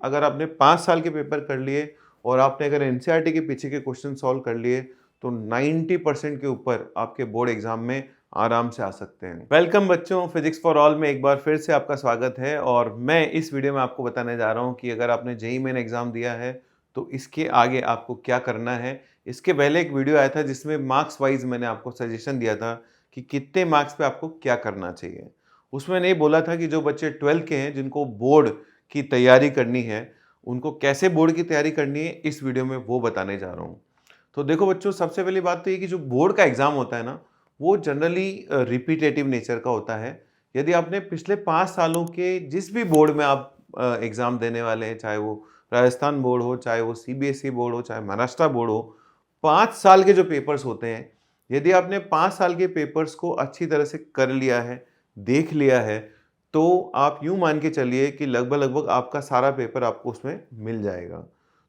अगर आपने 5 साल के पेपर कर लिए और आपने अगर एनसीईआरटी के पीछे के क्वेश्चन सॉल्व कर लिए तो 90% के ऊपर आपके बोर्ड एग्जाम में आराम से आ सकते हैं। वेलकम बच्चों, फिजिक्स फॉर ऑल में एक बार फिर से आपका स्वागत है। और मैं इस वीडियो में आपको बताने जा रहा हूं कि अगर आपने जेईई मेन एग्जाम दिया है तो इसके आगे आपको क्या करना है। इसके पहले एक वीडियो आया था जिसमें मार्क्स वाइज मैंने आपको सजेशन दिया था कि कितने मार्क्स पे आपको क्या करना चाहिए। उसमें मैंने ये बोला था कि जो बच्चे 12 के हैं, जिनको बोर्ड की तैयारी करनी है, उनको कैसे बोर्ड की तैयारी करनी है, इस वीडियो में वो बताने जा रहा हूँ। तो देखो बच्चों, सबसे पहली बात तो ये कि जो बोर्ड का एग्जाम होता है ना, वो जनरली रिपीटेटिव नेचर का होता है। यदि आपने पिछले 5 सालों के जिस भी बोर्ड में आप एग्जाम देने वाले हैं, चाहे वो राजस्थान बोर्ड हो, चाहे वो सीबीएसई बोर्ड हो, चाहे महाराष्ट्र बोर्ड हो, 5 साल के जो पेपर्स होते हैं, यदि आपने 5 साल के पेपर्स को अच्छी तरह से कर लिया है, देख लिया है, तो आप यूँ मान के चलिए कि लगभग-लगभग आपका सारा पेपर आपको उसमें मिल जाएगा।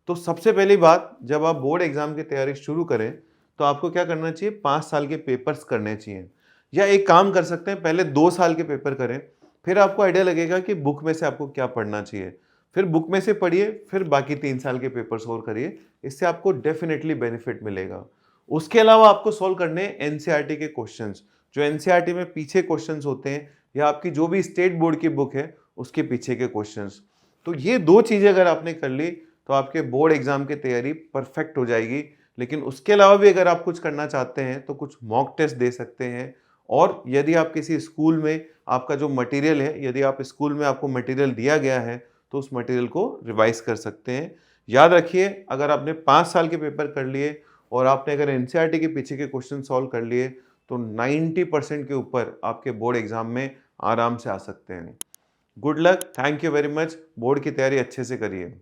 तो सबसे पहली बात, जब आप बोर्ड एग्ज़ाम की तैयारी शुरू करें, तो आपको क्या करना चाहिए? 5 साल के पेपर्स करने चाहिए। या एक काम कर सकते हैं, पहले 2 साल के पेपर करें, फिर आपको आइडिया लगेगा कि बुक में से आपको क्या पढ़ना चाहिए। फिर बुक में से पढ़िए, फिर बाकी 3 साल के पेपर्स और करिए, इससे आपको डेफ़िनेटली बेनिफिट मिलेगा। उसके अलावा आपको सॉल्व करने हैं एनसीईआरटी के क्वेश्चंस। जो एनसीईआरटी में पीछे क्वेश्चंस होते हैं, या आपकी जो भी स्टेट बोर्ड की बुक है, उसके पीछे के क्वेश्चंस। तो ये 2 चीज़ें अगर आपने कर ली, तो आपके बोर्ड एग्जाम की तैयारी परफेक्ट हो जाएगी। लेकिन उसके अलावा भी अगर आप कुछ करना चाहते हैं, तो कुछ मॉक टेस्ट दे सकते हैं। और यदि आप किसी स्कूल में आपका जो मटेरियल है, यदि आप स्कूल में आपको मटेरियल दिया गया है, तो उस मटेरियल को रिवाइज कर सकते हैं। याद रखिए, अगर आपने 5 साल के पेपर कर लिए और आपने अगर एनसीईआरटी के पीछे के क्वेश्चन सॉल्व कर लिए, तो 90% के ऊपर आपके बोर्ड एग्जाम में आराम से आ सकते हैं। Good luck, thank you very much. Board की तैयारी अच्छे से करिए।